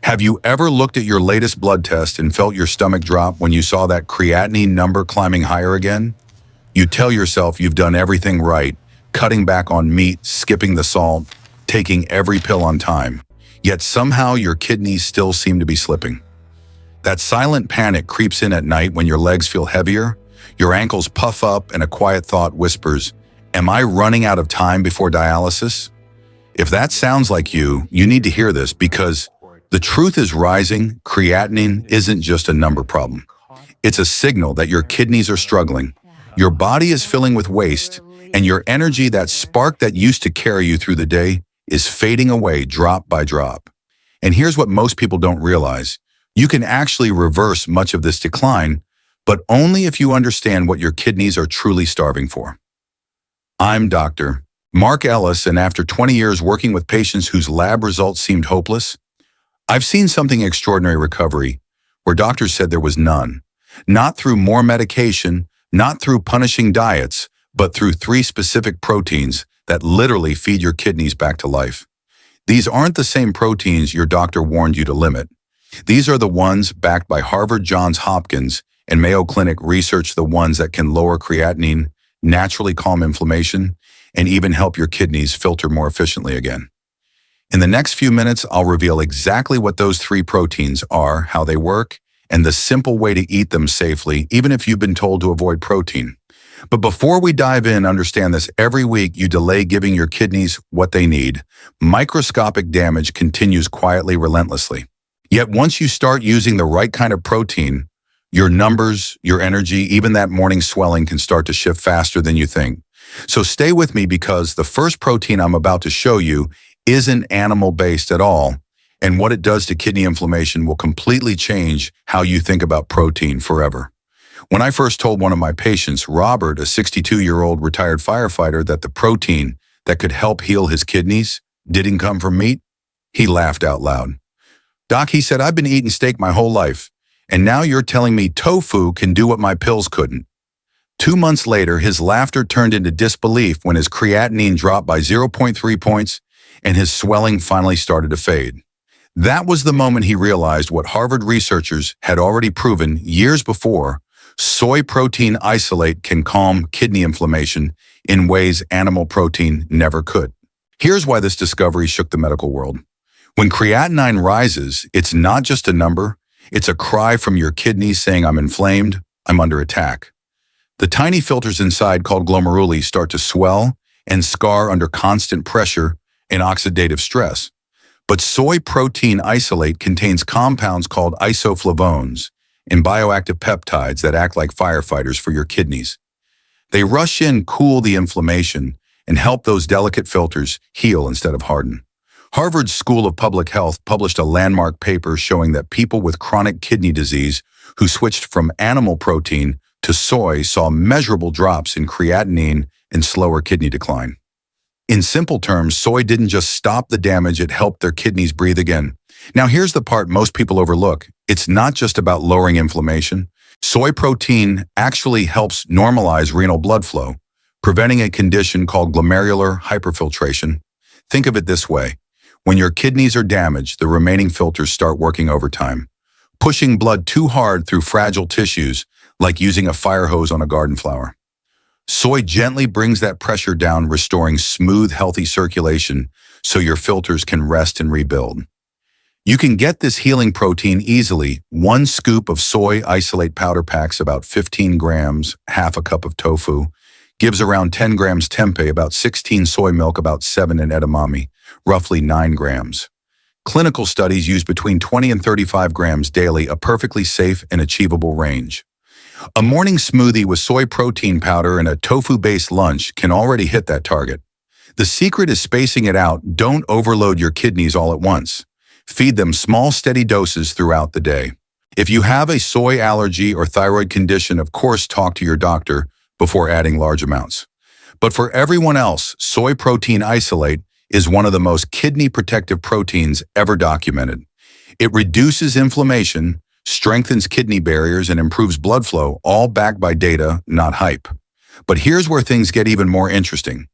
Have you ever looked at your latest blood test and felt your stomach drop when you saw that creatinine number climbing higher again? You tell yourself you've done everything right, cutting back on meat, skipping the salt, taking every pill on time. Yet somehow your kidneys still seem to be slipping. That silent panic creeps in at night when your legs feel heavier, your ankles puff up, and a quiet thought whispers, "Am I running out of time before dialysis?" If that sounds like you need to hear this because the truth is rising. Creatinine isn't just a number problem. It's a signal that your kidneys are struggling, your body is filling with waste, and your energy, that spark that used to carry you through the day, is fading away drop by drop. And here's what most people don't realize. You can actually reverse much of this decline, but only if you understand what your kidneys are truly starving for. I'm Dr. Mark Ellis, and after 20 years working with patients whose lab results seemed hopeless, I've seen something extraordinary: recovery, where doctors said there was none. Not through more medication, not through punishing diets, but through 3 specific proteins that literally feed your kidneys back to life. These aren't the same proteins your doctor warned you to limit. These are the ones backed by Harvard, Johns Hopkins, and Mayo Clinic research, the ones that can lower creatinine, naturally calm inflammation, and even help your kidneys filter more efficiently again. In the next few minutes, I'll reveal exactly what those 3 proteins are, how they work, and the simple way to eat them safely, even if you've been told to avoid protein. But before we dive in, understand this: every week you delay giving your kidneys what they need. Microscopic damage continues quietly, relentlessly. Yet once you start using the right kind of protein, your numbers, your energy, even that morning swelling can start to shift faster than you think. So stay with me, because the first protein I'm about to show you isn't animal-based at all, and what it does to kidney inflammation will completely change how you think about protein forever. When I first told one of my patients, Robert, a 62-year-old retired firefighter, that the protein that could help heal his kidneys didn't come from meat, he laughed out loud. "Doc," he said, "I've been eating steak my whole life, and now you're telling me tofu can do what my pills couldn't." 2 months later, his laughter turned into disbelief when his creatinine dropped by 0.3 points and his swelling finally started to fade. That was the moment he realized what Harvard researchers had already proven years before: soy protein isolate can calm kidney inflammation in ways animal protein never could. Here's why this discovery shook the medical world. When creatinine rises, it's not just a number, it's a cry from your kidneys saying, "I'm inflamed, I'm under attack." The tiny filters inside, called glomeruli, start to swell and scar under constant pressure and oxidative stress. But soy protein isolate contains compounds called isoflavones and bioactive peptides that act like firefighters for your kidneys. They rush in, cool the inflammation, and help those delicate filters heal instead of harden. Harvard's School of Public Health published a landmark paper showing that people with chronic kidney disease who switched from animal protein to soy saw measurable drops in creatinine and slower kidney decline. In simple terms, soy didn't just stop the damage, it helped their kidneys breathe again. Now here's the part most people overlook. It's not just about lowering inflammation. Soy protein actually helps normalize renal blood flow, preventing a condition called glomerular hyperfiltration. Think of it this way. When your kidneys are damaged, the remaining filters start working overtime, pushing blood too hard through fragile tissues, like using a fire hose on a garden flower. Soy gently brings that pressure down, restoring smooth, healthy circulation so your filters can rest and rebuild. You can get this healing protein easily. 1 scoop of soy isolate powder packs about 15 grams, half a cup of tofu, gives around 10 grams tempeh, about 16 soy milk, about 7 in edamame, roughly 9 grams. Clinical studies use between 20 and 35 grams daily, a perfectly safe and achievable range. A morning smoothie with soy protein powder and a tofu-based lunch can already hit that target. The secret is spacing it out. Don't overload your kidneys all at once. Feed them small, steady doses throughout the day. If you have a soy allergy or thyroid condition, of course, talk to your doctor before adding large amounts. But for everyone else, soy protein isolate is one of the most kidney-protective proteins ever documented. It reduces inflammation, strengthens kidney barriers, and improves blood flow, all backed by data, not hype. But here's where things get even more interesting.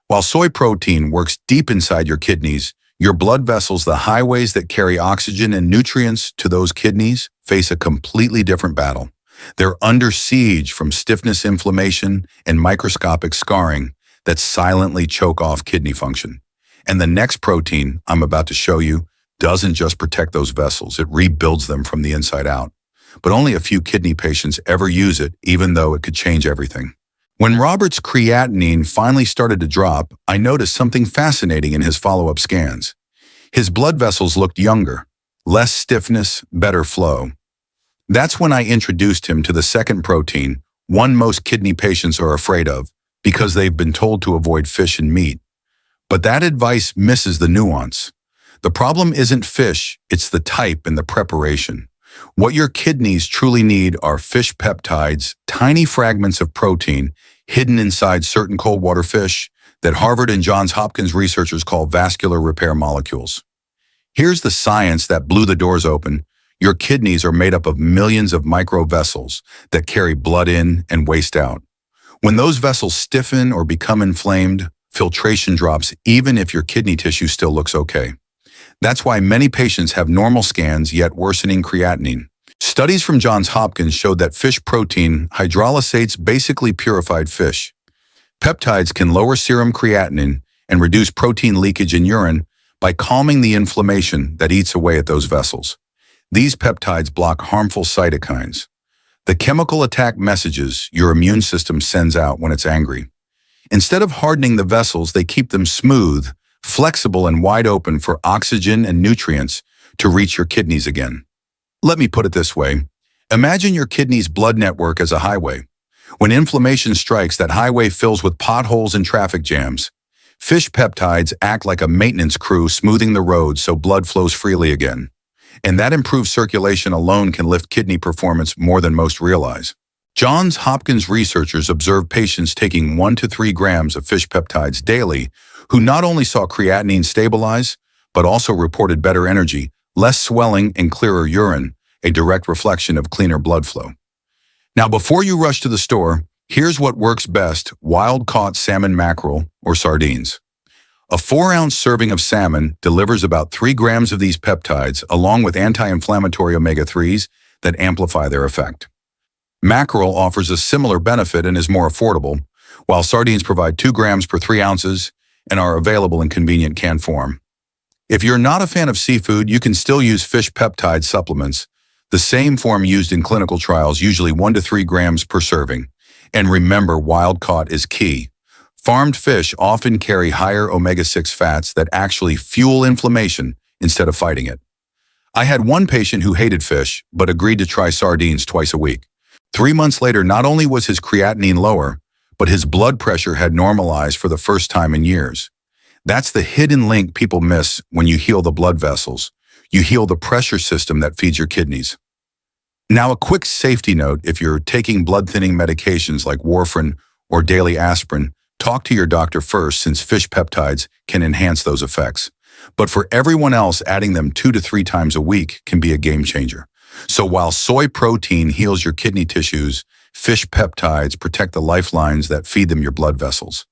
While soy protein works deep inside your kidneys, Your blood vessels, the highways that carry oxygen and nutrients to those kidneys, face a completely different battle. They're under siege from stiffness, inflammation, and microscopic scarring that silently choke off kidney function. And the next protein I'm about to show you doesn't just protect those vessels, it rebuilds them from the inside out. But only a few kidney patients ever use it, even though it could change everything. When Robert's creatinine finally started to drop, I noticed something fascinating in his follow-up scans. His blood vessels looked younger, less stiffness, better flow. That's when I introduced him to the second protein, one most kidney patients are afraid of, because they've been told to avoid fish and meat. But that advice misses the nuance. The problem isn't fish, it's the type and the preparation. What your kidneys truly need are fish peptides, tiny fragments of protein hidden inside certain cold water fish that Harvard and Johns Hopkins researchers call vascular repair molecules. Here's the science that blew the doors open. Your kidneys are made up of millions of microvessels that carry blood in and waste out. When those vessels stiffen or become inflamed, filtration drops even if your kidney tissue still looks okay. That's why many patients have normal scans yet worsening creatinine. Studies from Johns Hopkins showed that fish protein hydrolysates basically purified fish. Peptides can lower serum creatinine and reduce protein leakage in urine by calming the inflammation that eats away at those vessels. These peptides block harmful cytokines, the chemical attack messages your immune system sends out when it's angry. Instead of hardening the vessels, they keep them smooth, flexible, and wide open for oxygen and nutrients to reach your kidneys again. Let me put it this way. Imagine your kidney's blood network as a highway. When inflammation strikes, that highway fills with potholes and traffic jams. Fish peptides act like a maintenance crew, smoothing the road so blood flows freely again. And that improved circulation alone can lift kidney performance more than most realize. Johns Hopkins researchers observed patients taking 1 to 3 grams of fish peptides daily who not only saw creatinine stabilize, but also reported better energy, less swelling, and clearer urine, a direct reflection of cleaner blood flow. Now, before you rush to the store, here's what works best: wild-caught salmon mackerel or sardines. A 4-ounce serving of salmon delivers about 3 grams of these peptides along with anti-inflammatory omega-3s that amplify their effect. Mackerel offers a similar benefit and is more affordable, while sardines provide 2 grams per 3 ounces and are available in convenient can form. If you're not a fan of seafood, you can still use fish peptide supplements, the same form used in clinical trials, usually 1 to 3 grams per serving. And remember, wild-caught is key. Farmed fish often carry higher omega-6 fats that actually fuel inflammation instead of fighting it. I had one patient who hated fish, but agreed to try sardines twice a week. 3 months later, not only was his creatinine lower, but his blood pressure had normalized for the first time in years. That's the hidden link people miss when you heal the blood vessels. You heal the pressure system that feeds your kidneys. Now, a quick safety note: if you're taking blood-thinning medications like warfarin or daily aspirin, talk to your doctor first, since fish peptides can enhance those effects. But for everyone else, adding them 2 to 3 times a week can be a game changer. So while soy protein heals your kidney tissues, fish peptides protect the lifelines that feed them, your blood vessels.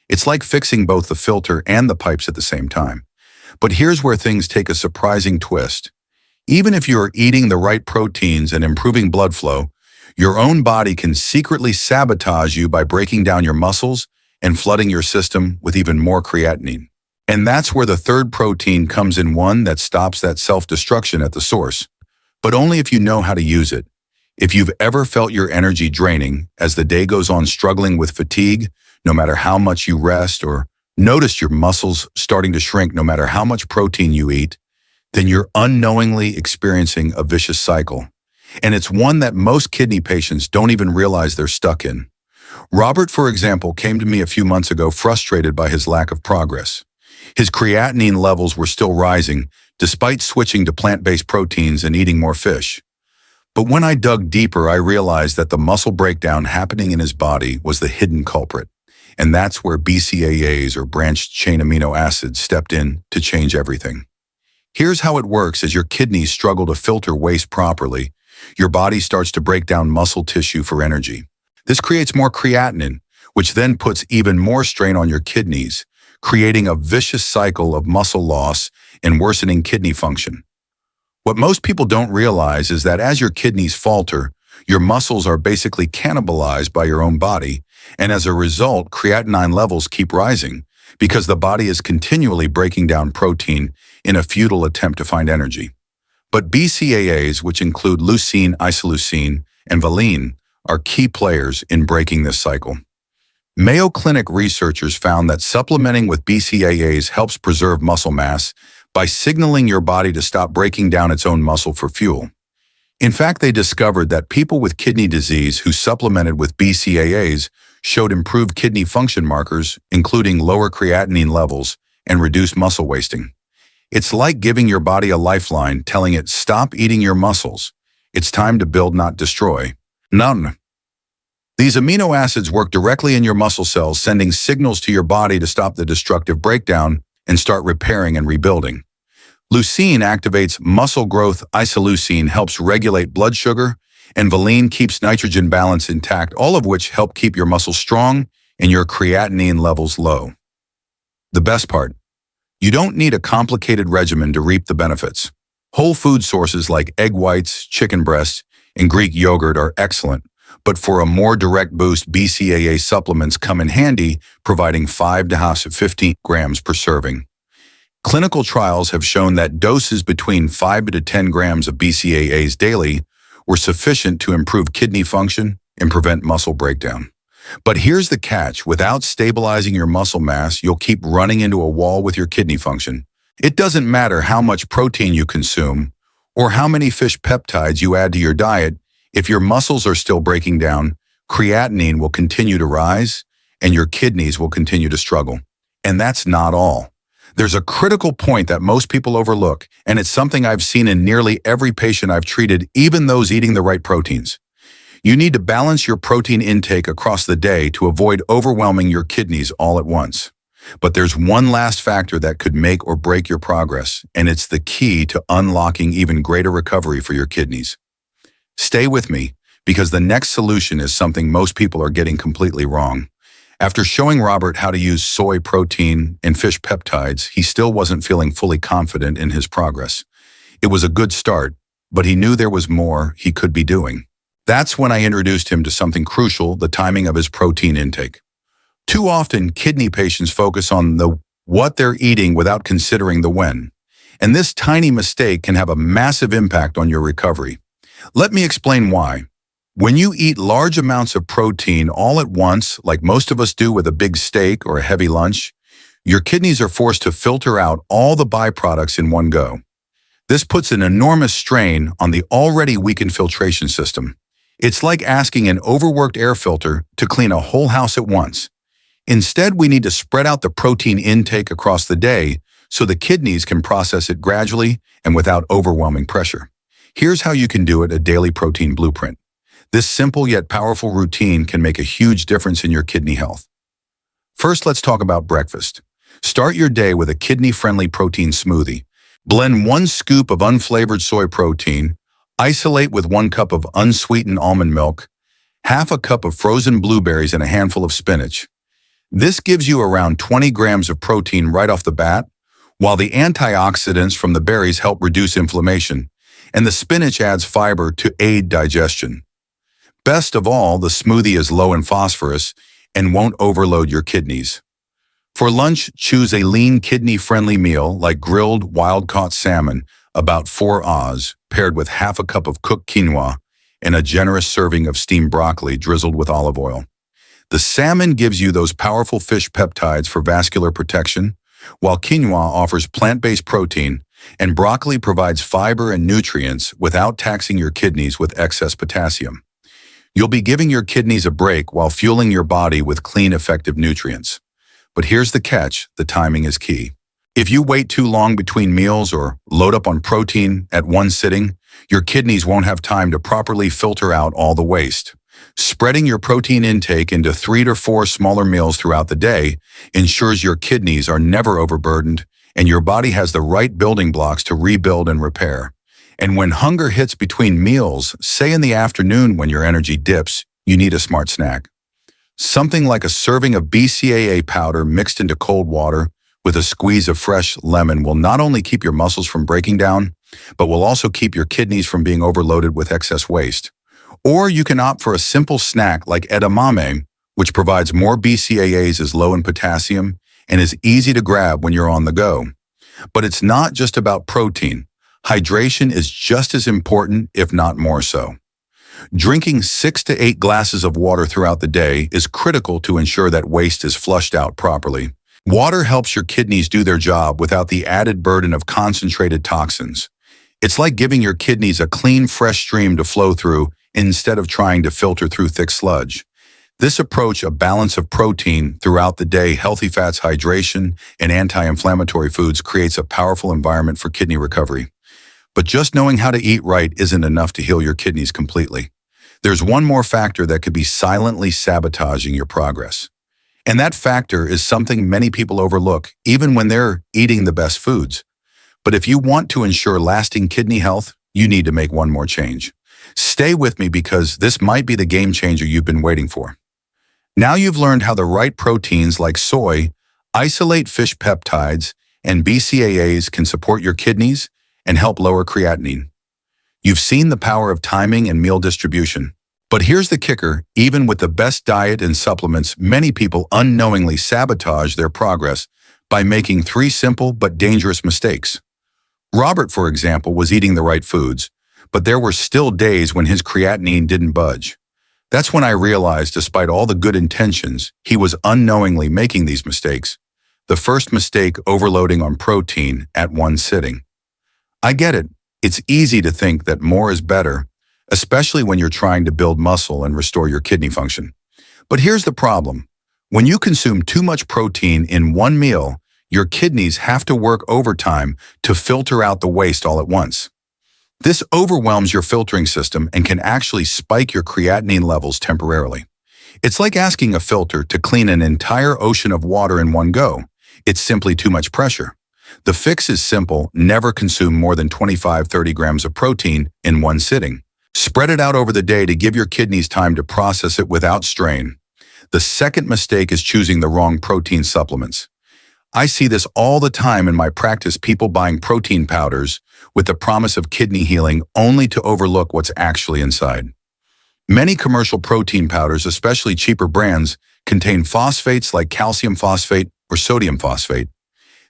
It's like fixing both the filter and the pipes at the same time. But here's where things take a surprising twist. Even if you're eating the right proteins and improving blood flow, your own body can secretly sabotage you by breaking down your muscles and flooding your system with even more creatinine. And that's where the third protein comes in, one that stops that self-destruction at the source. But only if you know how to use it. If you've ever felt your energy draining as the day goes on, struggling with fatigue, no matter how much you rest, or noticed your muscles starting to shrink no matter how much protein you eat, then you're unknowingly experiencing a vicious cycle. And it's one that most kidney patients don't even realize they're stuck in. Robert, for example, came to me a few months ago frustrated by his lack of progress. His creatinine levels were still rising, despite switching to plant-based proteins and eating more fish. But when I dug deeper, I realized that the muscle breakdown happening in his body was the hidden culprit. And that's where BCAAs, or branched-chain amino acids, stepped in to change everything. Here's how it works: as your kidneys struggle to filter waste properly, your body starts to break down muscle tissue for energy. This creates more creatinine, which then puts even more strain on your kidneys, creating a vicious cycle of muscle loss and worsening kidney function. What most people don't realize is that as your kidneys falter, your muscles are basically cannibalized by your own body, and as a result, creatinine levels keep rising because the body is continually breaking down protein in a futile attempt to find energy. But BCAAs, which include leucine, isoleucine, and valine, are key players in breaking this cycle. Mayo Clinic researchers found that supplementing with BCAAs helps preserve muscle mass by signaling your body to stop breaking down its own muscle for fuel. In fact, they discovered that people with kidney disease who supplemented with BCAAs showed improved kidney function markers, including lower creatinine levels and reduced muscle wasting. It's like giving your body a lifeline, telling it, stop eating your muscles. It's time to build, not destroy. None. These amino acids work directly in your muscle cells, sending signals to your body to stop the destructive breakdown and start repairing and rebuilding. Leucine activates muscle growth, isoleucine helps regulate blood sugar, and valine keeps nitrogen balance intact, all of which help keep your muscles strong and your creatinine levels low. The best part, you don't need a complicated regimen to reap the benefits. Whole food sources like egg whites, chicken breasts, and Greek yogurt are excellent, but for a more direct boost, BCAA supplements come in handy, providing 5 to 15 grams per serving. Clinical trials have shown that doses between 5 to 10 grams of BCAAs daily were sufficient to improve kidney function and prevent muscle breakdown. But here's the catch: without stabilizing your muscle mass, you'll keep running into a wall with your kidney function. It doesn't matter how much protein you consume or how many fish peptides you add to your diet. If your muscles are still breaking down, creatinine will continue to rise and your kidneys will continue to struggle. And that's not all. There's a critical point that most people overlook, and it's something I've seen in nearly every patient I've treated, even those eating the right proteins. You need to balance your protein intake across the day to avoid overwhelming your kidneys all at once. But there's one last factor that could make or break your progress, and it's the key to unlocking even greater recovery for your kidneys. Stay with me, because the next solution is something most people are getting completely wrong. After showing Robert how to use soy protein and fish peptides, he still wasn't feeling fully confident in his progress. It was a good start, but he knew there was more he could be doing. That's when I introduced him to something crucial: the timing of his protein intake. Too often, kidney patients focus on the what they're eating without considering the when. And this tiny mistake can have a massive impact on your recovery. Let me explain why. When you eat large amounts of protein all at once, like most of us do with a big steak or a heavy lunch, your kidneys are forced to filter out all the byproducts in one go. This puts an enormous strain on the already weakened filtration system. It's like asking an overworked air filter to clean a whole house at once. Instead, we need to spread out the protein intake across the day so the kidneys can process it gradually and without overwhelming pressure. Here's how you can do it: a daily protein blueprint. This simple yet powerful routine can make a huge difference in your kidney health. First, let's talk about breakfast. Start your day with a kidney-friendly protein smoothie. Blend 1 scoop of unflavored soy protein, isolate with 1 cup of unsweetened almond milk, half a cup of frozen blueberries, and a handful of spinach. This gives you around 20 grams of protein right off the bat, while the antioxidants from the berries help reduce inflammation, and the spinach adds fiber to aid digestion. Best of all, the smoothie is low in phosphorus and won't overload your kidneys. For lunch, choose a lean, kidney-friendly meal like grilled wild-caught salmon, about 4 oz, paired with half a cup of cooked quinoa and a generous serving of steamed broccoli drizzled with olive oil. The salmon gives you those powerful fish peptides for vascular protection, while quinoa offers plant-based protein, and broccoli provides fiber and nutrients without taxing your kidneys with excess potassium. You'll be giving your kidneys a break while fueling your body with clean, effective nutrients. But here's the catch: the timing is key. If you wait too long between meals or load up on protein at one sitting, your kidneys won't have time to properly filter out all the waste. Spreading your protein intake into 3 to 4 smaller meals throughout the day ensures your kidneys are never overburdened and your body has the right building blocks to rebuild and repair. And when hunger hits between meals, say in the afternoon when your energy dips, you need a smart snack. Something like a serving of BCAA powder mixed into cold water with a squeeze of fresh lemon will not only keep your muscles from breaking down, but will also keep your kidneys from being overloaded with excess waste. Or you can opt for a simple snack like edamame, which provides more BCAAs, is low in potassium, and is easy to grab when you're on the go. But it's not just about protein. Hydration is just as important, if not more so. Drinking 6 to 8 glasses of water throughout the day is critical to ensure that waste is flushed out properly. Water helps your kidneys do their job without the added burden of concentrated toxins. It's like giving your kidneys a clean, fresh stream to flow through instead of trying to filter through thick sludge. This approach, a balance of protein throughout the day, healthy fats, hydration, and anti-inflammatory foods, creates a powerful environment for kidney recovery. But just knowing how to eat right isn't enough to heal your kidneys completely. There's one more factor that could be silently sabotaging your progress. And that factor is something many people overlook, even when they're eating the best foods. But if you want to ensure lasting kidney health, you need to make one more change. Stay with me because this might be the game changer you've been waiting for. Now you've learned how the right proteins like soy, isolate fish peptides, and BCAAs can support your kidneys and help lower creatinine. You've seen the power of timing and meal distribution. But here's the kicker: even with the best diet and supplements, many people unknowingly sabotage their progress by making 3 simple but dangerous mistakes. Robert, for example, was eating the right foods, but there were still days when his creatinine didn't budge. That's when I realized, despite all the good intentions, he was unknowingly making these mistakes. The first mistake: overloading on protein at one sitting. I get it. It's easy to think that more is better, especially when you're trying to build muscle and restore your kidney function. But here's the problem. When you consume too much protein in one meal, your kidneys have to work overtime to filter out the waste all at once. This overwhelms your filtering system and can actually spike your creatinine levels temporarily. It's like asking a filter to clean an entire ocean of water in one go. It's simply too much pressure. The fix is simple: never consume more than 25-30 grams of protein in one sitting. Spread it out over the day to give your kidneys time to process it without strain. The second mistake is choosing the wrong protein supplements. I see this all the time in my practice: people buying protein powders with the promise of kidney healing only to overlook what's actually inside. Many commercial protein powders, especially cheaper brands, contain phosphates like calcium phosphate or sodium phosphate.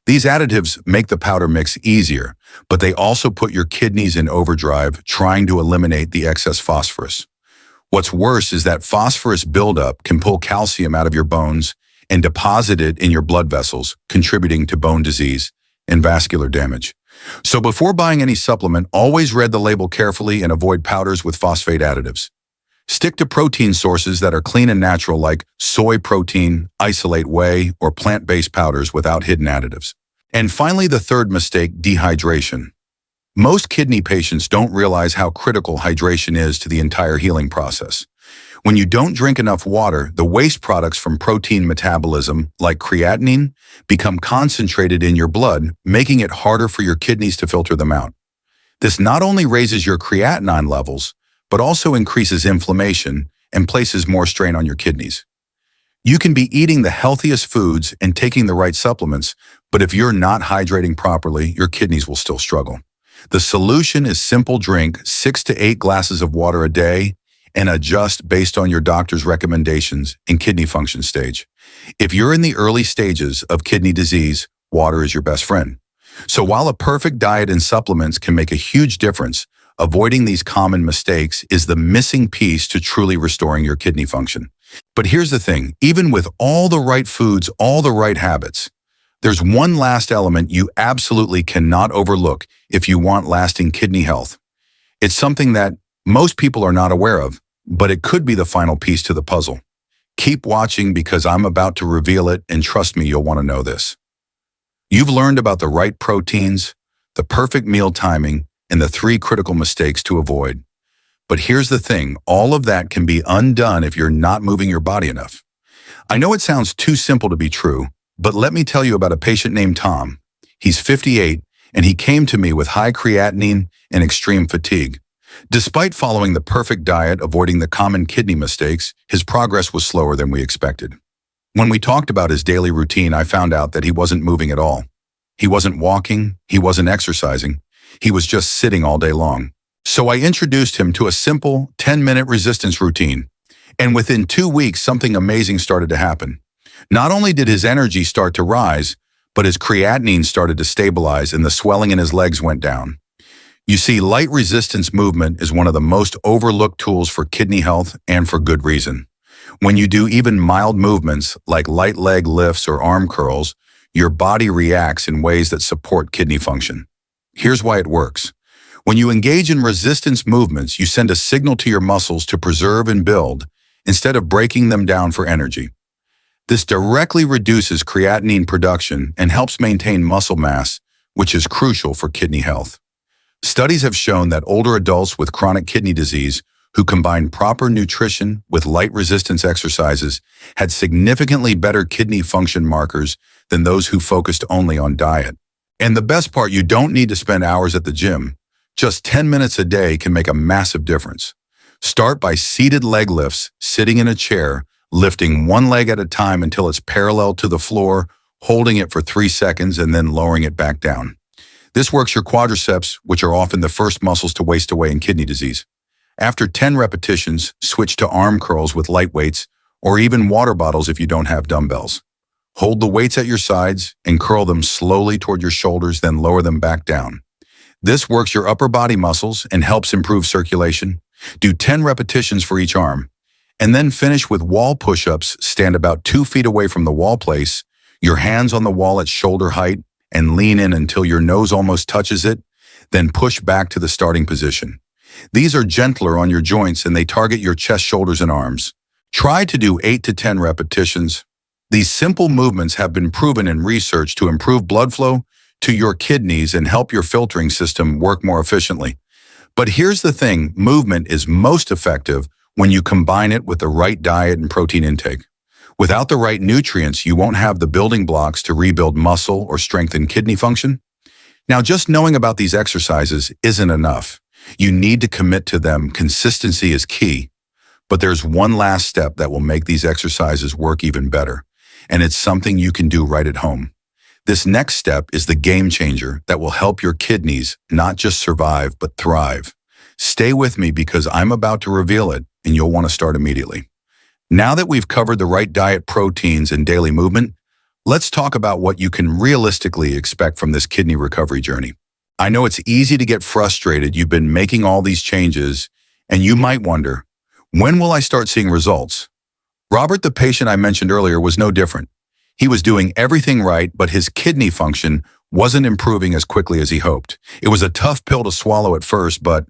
These additives make the powder mix easier, but they also put your kidneys in overdrive trying to eliminate the excess phosphorus. What's worse is that phosphorus buildup can pull calcium out of your bones and deposit it in your blood vessels, contributing to bone disease and vascular damage. So before buying any supplement, always read the label carefully and avoid powders with phosphate additives. Stick to protein sources that are clean and natural, like soy protein, isolate whey, or plant-based powders without hidden additives. And finally, the third mistake: dehydration. Most kidney patients don't realize how critical hydration is to the entire healing process. When you don't drink enough water, the waste products from protein metabolism, like creatinine, become concentrated in your blood, making it harder for your kidneys to filter them out. This not only raises your creatinine levels, but also increases inflammation and places more strain on your kidneys. You can be eating the healthiest foods and taking the right supplements, but if you're not hydrating properly, your kidneys will still struggle. The solution is simple: drink 6 to 8 glasses of water a day and adjust based on your doctor's recommendations and kidney function stage. If you're in the early stages of kidney disease, water is your best friend. So while a perfect diet and supplements can make a huge difference, avoiding these common mistakes is the missing piece to truly restoring your kidney function. But here's the thing: even with all the right foods, all the right habits, there's one last element you absolutely cannot overlook if you want lasting kidney health. It's something that most people are not aware of, but it could be the final piece to the puzzle. Keep watching because I'm about to reveal it, and trust me, you'll want to know this. You've learned about the right proteins, the perfect meal timing, and the 3 critical mistakes to avoid. But here's the thing: all of that can be undone if you're not moving your body enough. I know it sounds too simple to be true, but let me tell you about a patient named Tom. He's 58, and he came to me with high creatinine and extreme fatigue. Despite following the perfect diet, avoiding the common kidney mistakes, his progress was slower than we expected. When we talked about his daily routine, I found out that he wasn't moving at all. He wasn't walking, he wasn't exercising, he was just sitting all day long. So I introduced him to a simple 10-minute resistance routine. And within 2 weeks, something amazing started to happen. Not only did his energy start to rise, but his creatinine started to stabilize and the swelling in his legs went down. You see, light resistance movement is one of the most overlooked tools for kidney health, and for good reason. When you do even mild movements like light leg lifts or arm curls, your body reacts in ways that support kidney function. Here's why it works. When you engage in resistance movements, you send a signal to your muscles to preserve and build instead of breaking them down for energy. This directly reduces creatinine production and helps maintain muscle mass, which is crucial for kidney health. Studies have shown that older adults with chronic kidney disease who combined proper nutrition with light resistance exercises had significantly better kidney function markers than those who focused only on diet. And the best part, you don't need to spend hours at the gym. Just 10 minutes a day can make a massive difference. Start by seated leg lifts, sitting in a chair, lifting one leg at a time until it's parallel to the floor, holding it for 3 seconds and then lowering it back down. This works your quadriceps, which are often the first muscles to waste away in kidney disease. After 10 repetitions, switch to arm curls with light weights or even water bottles if you don't have dumbbells. Hold the weights at your sides and curl them slowly toward your shoulders, then lower them back down. This works your upper body muscles and helps improve circulation. Do 10 repetitions for each arm. And then finish with wall push-ups. Stand about 2 feet away from the wall place, your hands on the wall at shoulder height, and lean in until your nose almost touches it, then push back to the starting position. These are gentler on your joints and they target your chest, shoulders, and arms. Try to do 8 to 10 repetitions. These simple movements have been proven in research to improve blood flow to your kidneys and help your filtering system work more efficiently. But here's the thing, movement is most effective when you combine it with the right diet and protein intake. Without the right nutrients, you won't have the building blocks to rebuild muscle or strengthen kidney function. Now, just knowing about these exercises isn't enough. You need to commit to them. Consistency is key. But there's one last step that will make these exercises work even better, and it's something you can do right at home. This next step is the game changer that will help your kidneys not just survive, but thrive. Stay with me because I'm about to reveal it, and you'll want to start immediately. Now that we've covered the right diet, proteins, and daily movement, let's talk about what you can realistically expect from this kidney recovery journey. I know it's easy to get frustrated. You've been making all these changes, and you might wonder, when will I start seeing results? Robert, the patient I mentioned earlier, was no different. He was doing everything right, but his kidney function wasn't improving as quickly as he hoped. It was a tough pill to swallow at first, but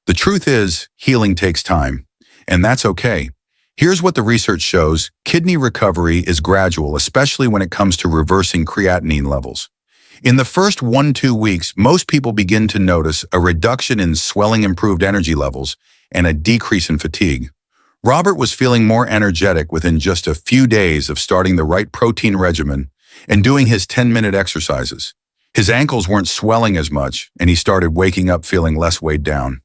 the truth is, healing takes time, and that's okay. Here's what the research shows. Kidney recovery is gradual, especially when it comes to reversing creatinine levels. In the first 1-2 weeks, most people begin to notice a reduction in swelling, improved energy levels, and a decrease in fatigue. Robert was feeling more energetic within just a few days of starting the right protein regimen and doing his 10-minute exercises. His ankles weren't swelling as much, and he started waking up feeling less weighed down.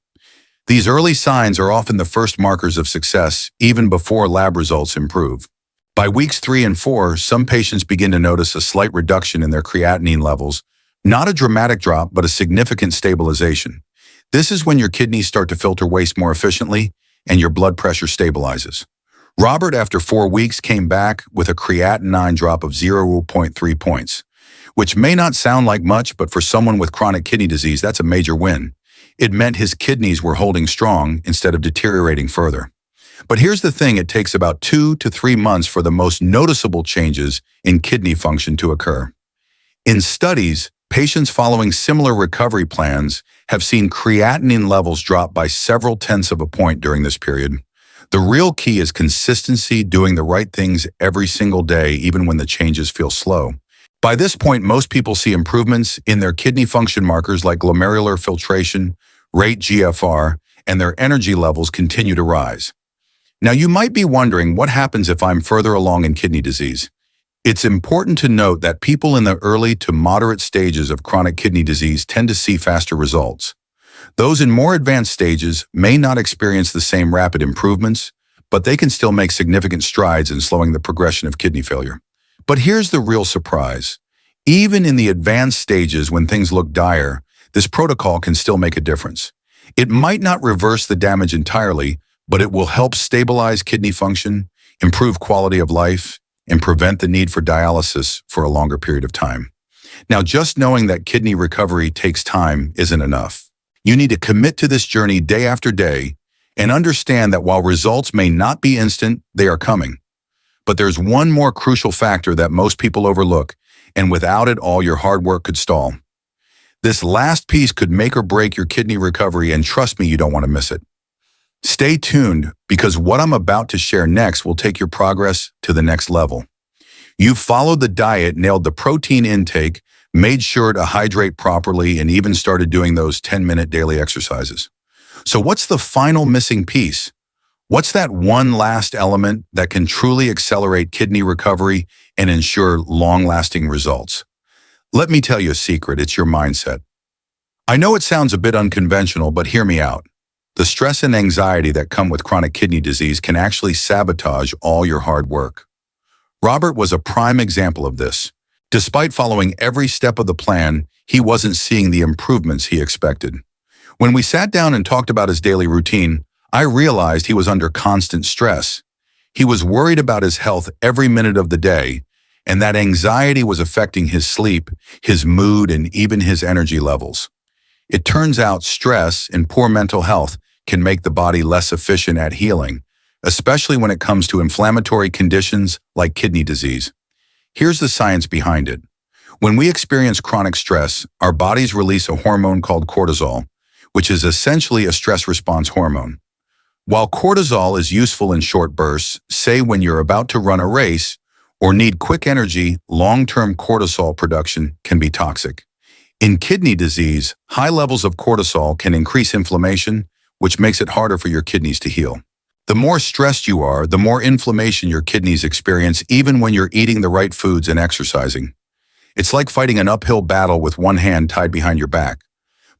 These early signs are often the first markers of success, even before lab results improve. By weeks 3 and 4, some patients begin to notice a slight reduction in their creatinine levels, not a dramatic drop, but a significant stabilization. This is when your kidneys start to filter waste more efficiently and your blood pressure stabilizes. Robert, after 4 weeks, came back with a creatinine drop of 0.3 points, which may not sound like much, but for someone with chronic kidney disease, that's a major win. It meant his kidneys were holding strong instead of deteriorating further. But here's the thing, it takes about 2 to 3 months for the most noticeable changes in kidney function to occur. In studies, patients following similar recovery plans have seen creatinine levels drop by several tenths of a point during this period. The real key is consistency, doing the right things every single day, even when the changes feel slow. By this point, most people see improvements in their kidney function markers like glomerular filtration, rate GFR, and their energy levels continue to rise. Now, you might be wondering what happens if I'm further along in kidney disease. It's important to note that people in the early to moderate stages of chronic kidney disease tend to see faster results. Those in more advanced stages may not experience the same rapid improvements, but they can still make significant strides in slowing the progression of kidney failure. But here's the real surprise. Even in the advanced stages when things look dire, this protocol can still make a difference. It might not reverse the damage entirely, but it will help stabilize kidney function, improve quality of life, and prevent the need for dialysis for a longer period of time. Now, just knowing that kidney recovery takes time isn't enough. You need to commit to this journey day after day and understand that while results may not be instant, they are coming. But there's one more crucial factor that most people overlook, and without it, all your hard work could stall. This last piece could make or break your kidney recovery, and trust me, you don't want to miss it. Stay tuned, because what I'm about to share next will take your progress to the next level. You've followed the diet, nailed the protein intake, made sure to hydrate properly, and even started doing those 10-minute daily exercises. So what's the final missing piece? What's that one last element that can truly accelerate kidney recovery and ensure long-lasting results? Let me tell you a secret, it's your mindset. I know it sounds a bit unconventional, but hear me out. The stress and anxiety that come with chronic kidney disease can actually sabotage all your hard work. Robert was a prime example of this. Despite following every step of the plan, he wasn't seeing the improvements he expected. When we sat down and talked about his daily routine, I realized he was under constant stress. He was worried about his health every minute of the day, and that anxiety was affecting his sleep, his mood, and even his energy levels. It turns out stress and poor mental health can make the body less efficient at healing, especially when it comes to inflammatory conditions like kidney disease. Here's the science behind it. When we experience chronic stress, our bodies release a hormone called cortisol, which is essentially a stress response hormone. While cortisol is useful in short bursts, say when you're about to run a race or need quick energy, long-term cortisol production can be toxic. In kidney disease, high levels of cortisol can increase inflammation, which makes it harder for your kidneys to heal. The more stressed you are, the more inflammation your kidneys experience even when you're eating the right foods and exercising. It's like fighting an uphill battle with one hand tied behind your back.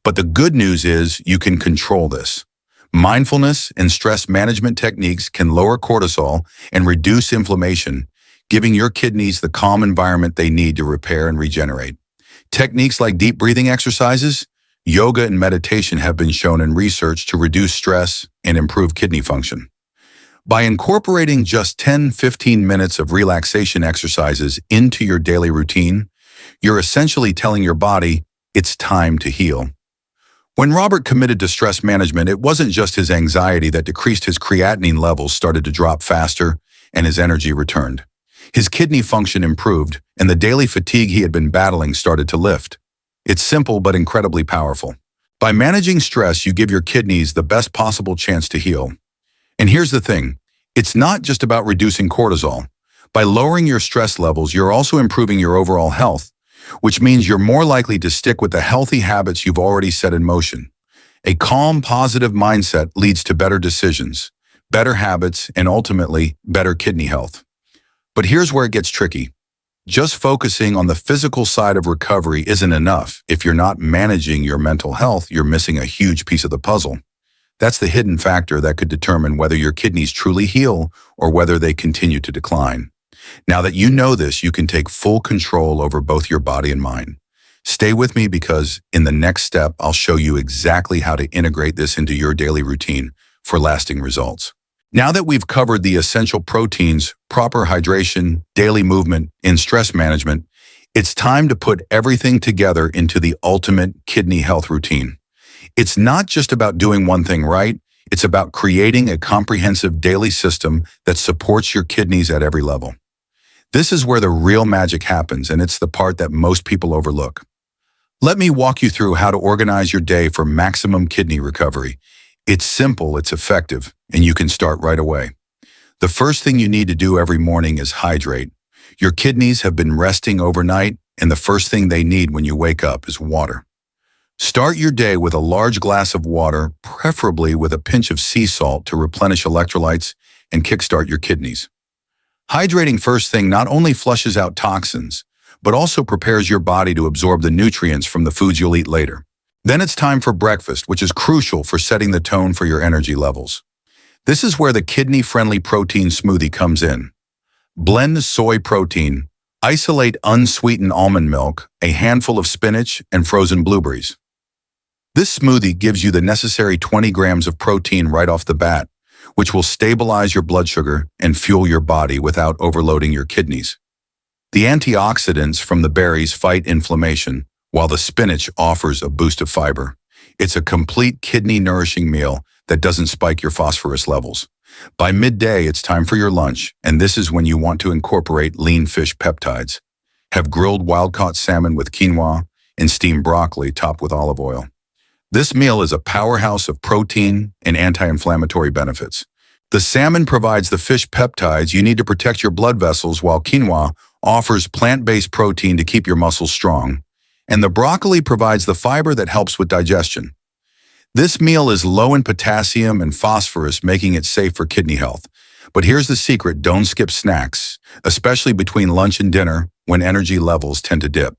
But the good news is you can control this. Mindfulness and stress management techniques can lower cortisol and reduce inflammation, giving your kidneys the calm environment they need to repair and regenerate. Techniques like deep breathing exercises, yoga, and meditation have been shown in research to reduce stress and improve kidney function. By incorporating just 10-15 minutes of relaxation exercises into your daily routine, you're essentially telling your body, it's time to heal. When Robert committed to stress management, it wasn't just his anxiety that decreased. His creatinine levels started to drop faster, and his energy returned. His kidney function improved, and the daily fatigue he had been battling started to lift. It's simple but incredibly powerful. By managing stress, you give your kidneys the best possible chance to heal. And here's the thing, it's not just about reducing cortisol. By lowering your stress levels, you're also improving your overall health, which means you're more likely to stick with the healthy habits you've already set in motion. A calm, positive mindset leads to better decisions, better habits, and ultimately, better kidney health. But here's where it gets tricky. Just focusing on the physical side of recovery isn't enough. If you're not managing your mental health, you're missing a huge piece of the puzzle. That's the hidden factor that could determine whether your kidneys truly heal or whether they continue to decline. Now that you know this, you can take full control over both your body and mind. Stay with me, because in the next step, I'll show you exactly how to integrate this into your daily routine for lasting results. Now that we've covered the essential proteins, proper hydration, daily movement, and stress management, it's time to put everything together into the ultimate kidney health routine. It's not just about doing one thing right, it's about creating a comprehensive daily system that supports your kidneys at every level. This is where the real magic happens, and it's the part that most people overlook. Let me walk you through how to organize your day for maximum kidney recovery. It's simple, it's effective, and you can start right away. The first thing you need to do every morning is hydrate. Your kidneys have been resting overnight, and the first thing they need when you wake up is water. Start your day with a large glass of water, preferably with a pinch of sea salt to replenish electrolytes and kickstart your kidneys. Hydrating first thing not only flushes out toxins, but also prepares your body to absorb the nutrients from the foods you'll eat later. Then it's time for breakfast, which is crucial for setting the tone for your energy levels. This is where the kidney-friendly protein smoothie comes in. Blend soy protein, isolate unsweetened almond milk, a handful of spinach, and frozen blueberries. This smoothie gives you the necessary 20 grams of protein right off the bat, which will stabilize your blood sugar and fuel your body without overloading your kidneys. The antioxidants from the berries fight inflammation, while the spinach offers a boost of fiber. It's a complete kidney-nourishing meal that doesn't spike your phosphorus levels. By midday, it's time for your lunch, and this is when you want to incorporate lean fish peptides. Have grilled wild-caught salmon with quinoa and steamed broccoli topped with olive oil. This meal is a powerhouse of protein and anti-inflammatory benefits. The salmon provides the fish peptides you need to protect your blood vessels, while quinoa offers plant-based protein to keep your muscles strong, and the broccoli provides the fiber that helps with digestion. This meal is low in potassium and phosphorus, making it safe for kidney health. But here's the secret: don't skip snacks, especially between lunch and dinner when energy levels tend to dip.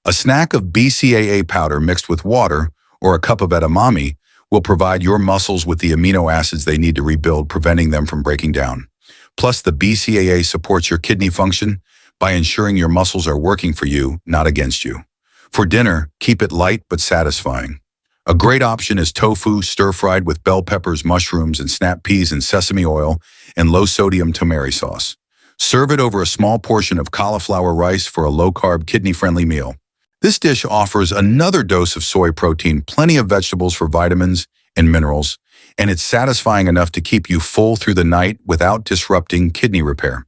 A snack of BCAA powder mixed with water or a cup of edamame will provide your muscles with the amino acids they need to rebuild, preventing them from breaking down. Plus, the BCAA supports your kidney function by ensuring your muscles are working for you, not against you. For dinner, keep it light but satisfying. A great option is tofu stir-fried with bell peppers, mushrooms, and snap peas in sesame oil and low-sodium tamari sauce. Serve it over a small portion of cauliflower rice for a low-carb, kidney-friendly meal. This dish offers another dose of soy protein, plenty of vegetables for vitamins and minerals, and it's satisfying enough to keep you full through the night without disrupting kidney repair.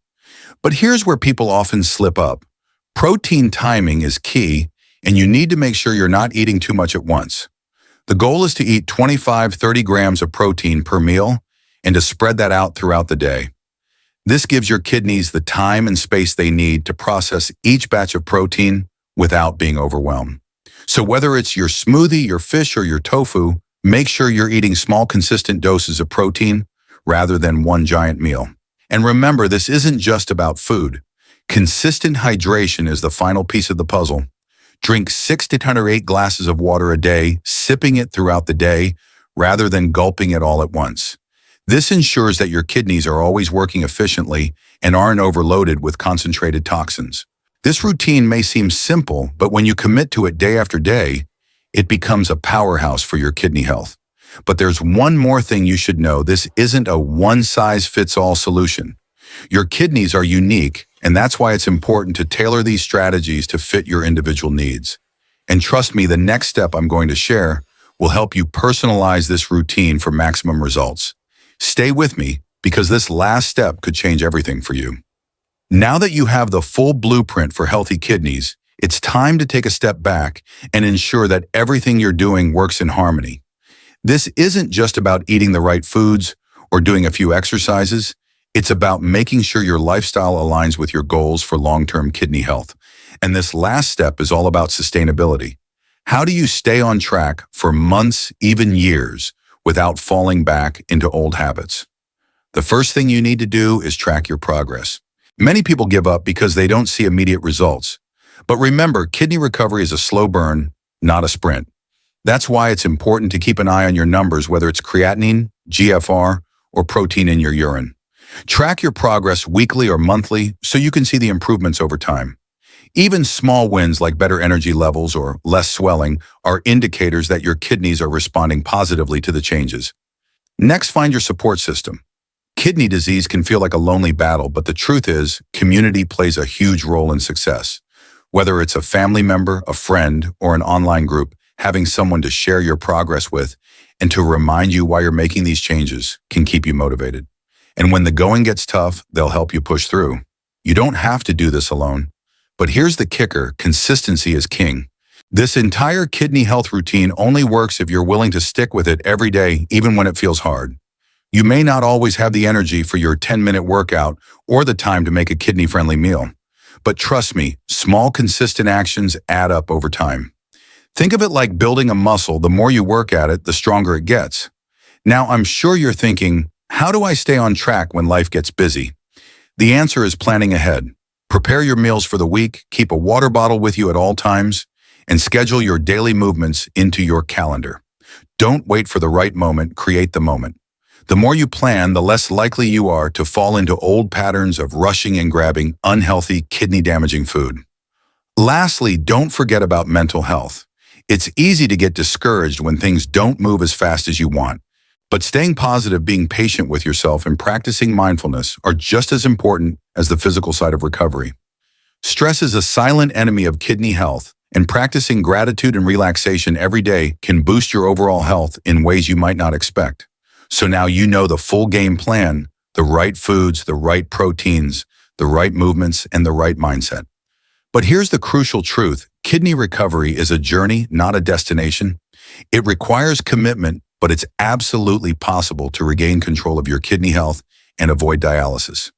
But here's where people often slip up. Protein timing is key, and you need to make sure you're not eating too much at once. The goal is to eat 25-30 grams of protein per meal and to spread that out throughout the day. This gives your kidneys the time and space they need to process each batch of protein without being overwhelmed. So whether it's your smoothie, your fish, or your tofu, make sure you're eating small, consistent doses of protein rather than one giant meal. And remember, this isn't just about food. Consistent hydration is the final piece of the puzzle. Drink 6 to 8 glasses of water a day, sipping it throughout the day rather than gulping it all at once. This ensures that your kidneys are always working efficiently and aren't overloaded with concentrated toxins. This routine may seem simple, but when you commit to it day after day, it becomes a powerhouse for your kidney health. But there's one more thing you should know: this isn't a one-size-fits-all solution. Your kidneys are unique, and that's why it's important to tailor these strategies to fit your individual needs. And trust me, the next step I'm going to share will help you personalize this routine for maximum results. Stay with me, because this last step could change everything for you. Now that you have the full blueprint for healthy kidneys, it's time to take a step back and ensure that everything you're doing works in harmony. This isn't just about eating the right foods or doing a few exercises. It's about making sure your lifestyle aligns with your goals for long-term kidney health. And this last step is all about sustainability. How do you stay on track for months, even years, without falling back into old habits? The first thing you need to do is track your progress. Many people give up because they don't see immediate results. But remember, kidney recovery is a slow burn, not a sprint. That's why it's important to keep an eye on your numbers, whether it's creatinine, GFR, or protein in your urine. Track your progress weekly or monthly so you can see the improvements over time. Even small wins like better energy levels or less swelling are indicators that your kidneys are responding positively to the changes. Next, find your support system. Kidney disease can feel like a lonely battle, but the truth is, community plays a huge role in success. Whether it's a family member, a friend, or an online group, having someone to share your progress with and to remind you why you're making these changes can keep you motivated. And when the going gets tough, they'll help you push through. You don't have to do this alone. But here's the kicker: consistency is king. This entire kidney health routine only works if you're willing to stick with it every day, even when it feels hard. You may not always have the energy for your 10-minute workout or the time to make a kidney-friendly meal. But trust me, small, consistent actions add up over time. Think of it like building a muscle. The more you work at it, the stronger it gets. Now, I'm sure you're thinking, how do I stay on track when life gets busy? The answer is planning ahead. Prepare your meals for the week, keep a water bottle with you at all times, and schedule your daily movements into your calendar. Don't wait for the right moment, create the moment. The more you plan, the less likely you are to fall into old patterns of rushing and grabbing unhealthy, kidney-damaging food. Lastly, don't forget about mental health. It's easy to get discouraged when things don't move as fast as you want. But staying positive, being patient with yourself, and practicing mindfulness are just as important as the physical side of recovery. Stress is a silent enemy of kidney health, and practicing gratitude and relaxation every day can boost your overall health in ways you might not expect. So now you know the full game plan, the right foods, the right proteins, the right movements, and the right mindset. But here's the crucial truth. Kidney recovery is a journey, not a destination. It requires commitment, but it's absolutely possible to regain control of your kidney health and avoid dialysis.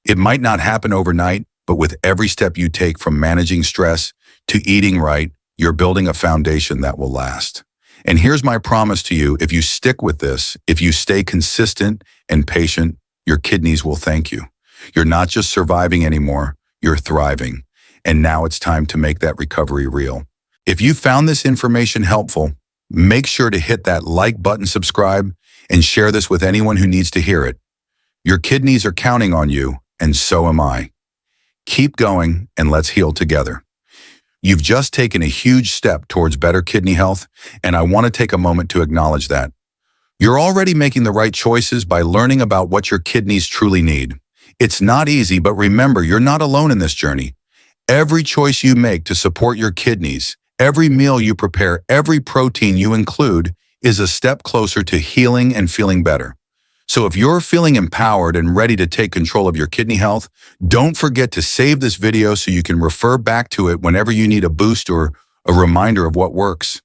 It might not happen overnight, but with every step you take, from managing stress to eating right, you're building a foundation that will last. And here's my promise to you: if you stick with this, if you stay consistent and patient, your kidneys will thank you. You're not just surviving anymore, you're thriving. And now it's time to make that recovery real. If you found this information helpful, make sure to hit that like button, subscribe, and share this with anyone who needs to hear it. Your kidneys are counting on you, and so am I. Keep going, and let's heal together. You've just taken a huge step towards better kidney health, and I want to take a moment to acknowledge that. You're already making the right choices by learning about what your kidneys truly need. It's not easy, but remember, you're not alone in this journey. Every choice you make to support your kidneys, every meal you prepare, every protein you include, is a step closer to healing and feeling better. So if you're feeling empowered and ready to take control of your kidney health, don't forget to save this video so you can refer back to it whenever you need a boost or a reminder of what works.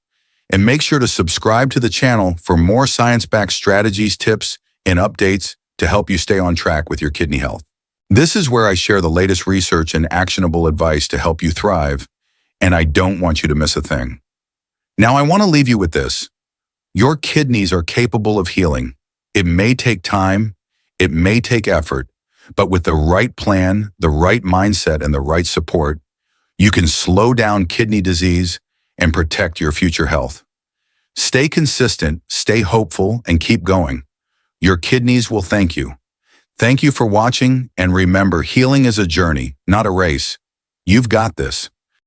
And make sure to subscribe to the channel for more science-backed strategies, tips, and updates to help you stay on track with your kidney health. This is where I share the latest research and actionable advice to help you thrive, and I don't want you to miss a thing. Now, I want to leave you with this. Your kidneys are capable of healing. It may take time, it may take effort, but with the right plan, the right mindset, and the right support, you can slow down kidney disease and protect your future health. Stay consistent, stay hopeful, and keep going. Your kidneys will thank you. Thank you for watching, and remember, healing is a journey, not a race. You've got this.